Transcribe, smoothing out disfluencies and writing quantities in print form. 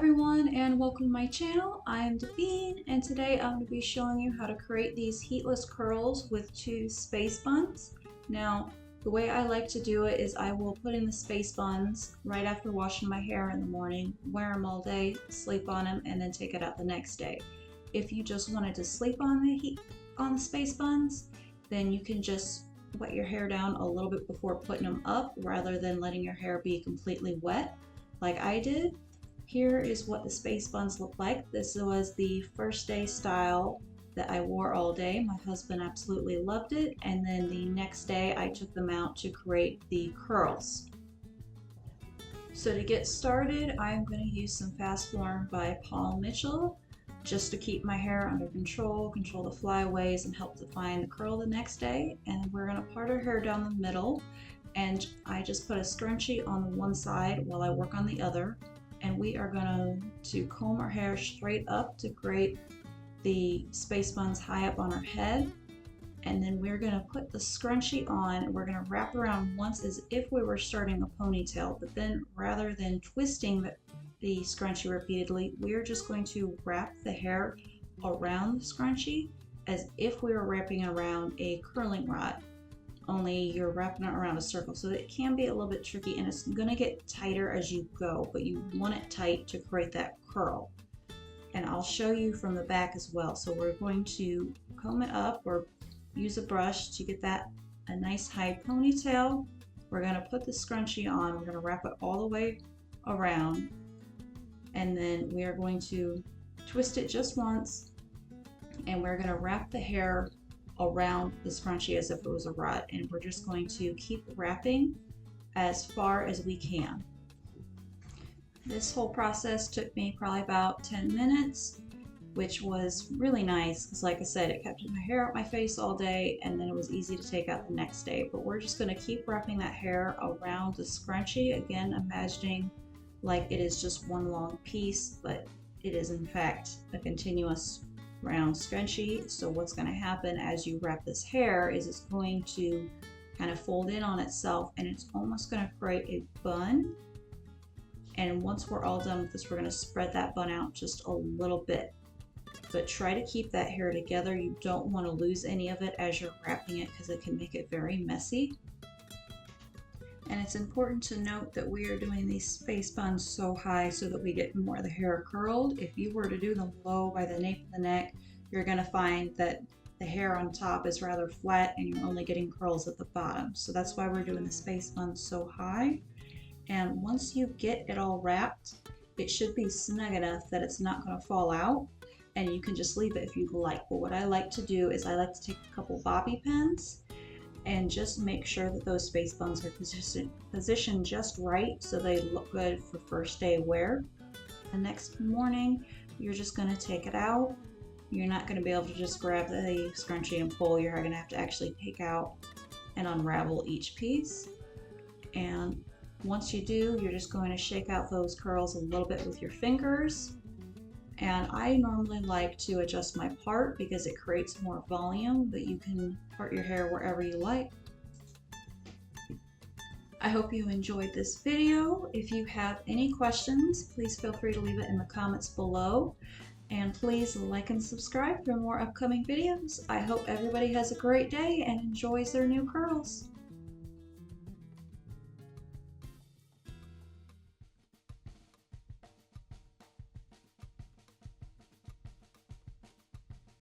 everyone and welcome to my channel. I am Devine and today I'm going to be showing you how to create these heatless curls with two space buns. Now the way I like to do it is I will put in the space buns right after washing my hair in the morning, wear them all day, sleep on them, and then take it out the next day. If you just wanted to sleep on the space buns, then you can just wet your hair down a little bit before putting them up rather than letting your hair be completely wet like I did. Here is what the space buns look like. This was the first day style that I wore all day. My husband absolutely loved it, and then the next day I took them out to create the curls. So to get started, I'm going to use some Fast Form by Paul Mitchell just to keep my hair under control the flyaways, and help define the curl the next day. And we're going to part our hair down the middle, and I just put a scrunchie on the one side while I work on the other. And we are going to comb our hair straight up to create the space buns high up on our head. And then we're going to put the scrunchie on. We're going to wrap around once as if we were starting a ponytail, but then rather than twisting the scrunchie repeatedly, we're just going to wrap the hair around the scrunchie as if we were wrapping around a curling rod. Only you're wrapping it around a circle, so it can be a little bit tricky and it's going to get tighter as you go, but you want it tight to create that curl. And I'll show you from the back as well. So we're going to comb it up or use a brush to get that a nice high ponytail. We're going to put the scrunchie on, we're going to wrap it all the way around, and then we are going to twist it just once, and we're going to wrap the hair around the scrunchie as if it was a rod, and we're just going to keep wrapping as far as we can. This whole process took me probably about 10 minutes, which was really nice because, like I said, it kept my hair up my face all day, and then it was easy to take out the next day. But we're just going to keep wrapping that hair around the scrunchie, again imagining like it is just one long piece, but it is in fact a continuous round scrunchie. So what's going to happen as you wrap this hair is it's going to kind of fold in on itself, and it's almost going to create a bun. And once we're all done with this, we're going to spread that bun out just a little bit, but try to keep that hair together. You don't want to lose any of it as you're wrapping it because it can make it very messy. And it's important to note that we are doing these space buns so high so that we get more of the hair curled. If you were to do them low by the nape of the neck, you're going to find that the hair on top is rather flat and you're only getting curls at the bottom. So that's why we're doing the space buns so high. And once you get it all wrapped, it should be snug enough that it's not going to fall out, and you can just leave it if you'd like. But what I like to do is I like to take a couple bobby pins and just make sure that those space buns are positioned just right so they look good for first day wear. The next morning, you're just going to take it out. You're not going to be able to just grab the scrunchie and pull. You're going to have to actually take out and unravel each piece. And once you do, you're just going to shake out those curls a little bit with your fingers. And I normally like to adjust my part because it creates more volume, but you can part your hair wherever you like. I hope you enjoyed this video. If you have any questions, please feel free to leave it in the comments below. And please like and subscribe for more upcoming videos. I hope everybody has a great day and enjoys their new curls.